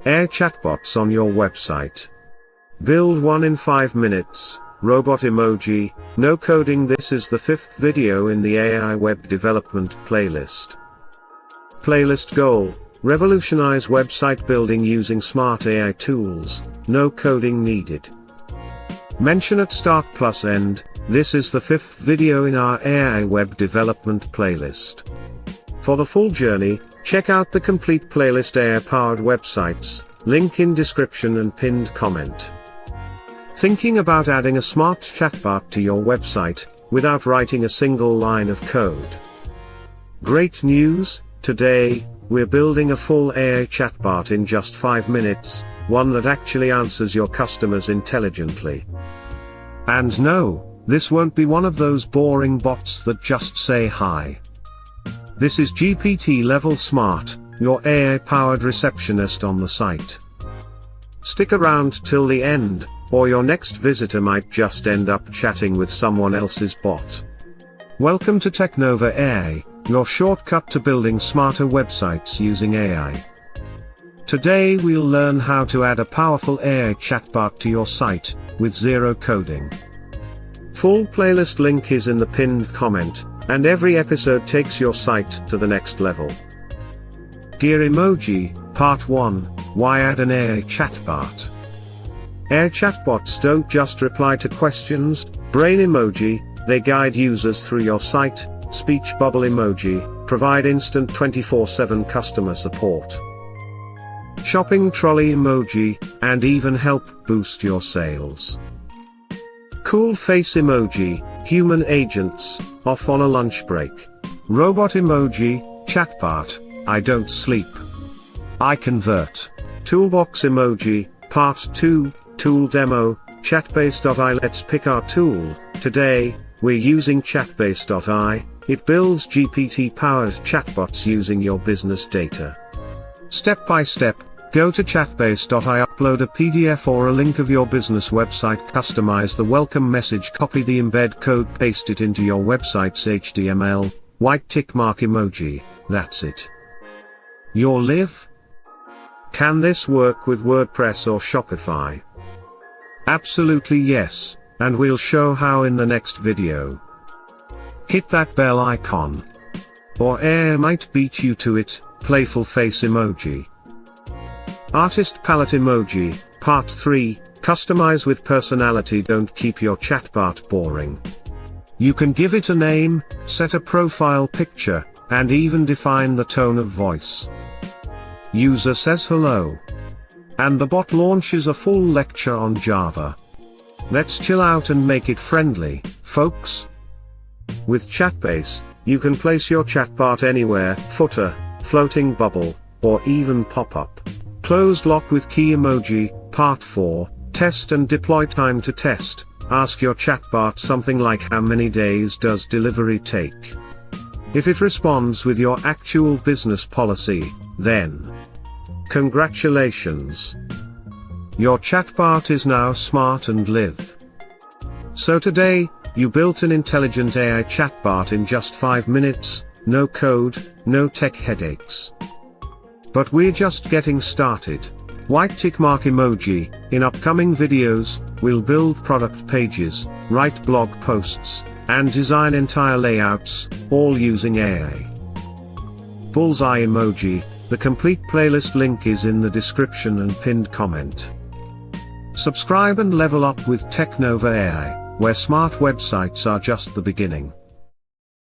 AI chatbots on your website. Build one in 5 minutes. Robot emoji, no coding. This is the 5th video in the AI web development playlist. Playlist goal: revolutionize website building using smart AI tools, no coding needed. Mention at start plus end: this is the 5th video in our AI web development playlist. For the full journey, check out the complete playlist AI-powered websites, link in description and pinned comment. Thinking about adding a smart chatbot to your website, without writing a single line of code? Great news! Today, we're building a full AI chatbot in just 5 minutes, one that actually answers your customers intelligently. And no, this won't be one of those boring bots that just say hi. This is GPT-level smart, your AI-powered receptionist on the site. Stick around till the end, or your next visitor might just end up chatting with someone else's bot. Welcome to Technova AI, your shortcut to building smarter websites using AI. Today we'll learn how to add a powerful AI chatbot to your site, with zero coding. Full playlist link is in the pinned comment, and every episode takes your site to the next level. Gear emoji, Part 1, Why add an AI chatbot? AI chatbots don't just reply to questions. Brain emoji, they guide users through your site. Speech bubble emoji, provide instant 24/7 customer support. Shopping trolley emoji, and even help boost your sales. Cool face emoji, human agents, off on a lunch break. Robot emoji, chatbot, I don't sleep, I convert. Toolbox emoji, Part 2, Tool Demo, Chatbase.ai. Let's pick our tool. Today, we're using Chatbase.ai. It builds GPT-powered chatbots using your business data. Step by step, go to Chatbase.ai, upload a PDF or a link of your business website, customize the welcome message, copy the embed code, paste it into your website's HTML, white tick mark emoji, that's it. Your live? Can this work with WordPress or Shopify? Absolutely yes, and we'll show how in the next video. Hit that bell icon, or AI might beat you to it. Playful face emoji. Artist palette emoji, Part 3, customize with personality. Don't keep your chatbot boring. You can give it a name, set a profile picture, and even define the tone of voice. User says hello, and the bot launches a full lecture on Java. Let's chill out and make it friendly, folks. With Chatbase, you can place your chatbot anywhere: footer, floating bubble, or even pop-up. Closed lock with key emoji, Part 4, test and deploy. Time to test. Ask your chatbot something like, how many days does delivery take? If it responds with your actual business policy, then congratulations! Your chatbot is now smart and live. So today, you built an intelligent AI chatbot in just 5 minutes, no code, no tech headaches. But we're just getting started. White tick mark emoji, in upcoming videos, we'll build product pages, write blog posts, and design entire layouts, all using AI. Bullseye emoji, the complete playlist link is in the description and pinned comment. Subscribe and level up with Technova AI, where smart websites are just the beginning.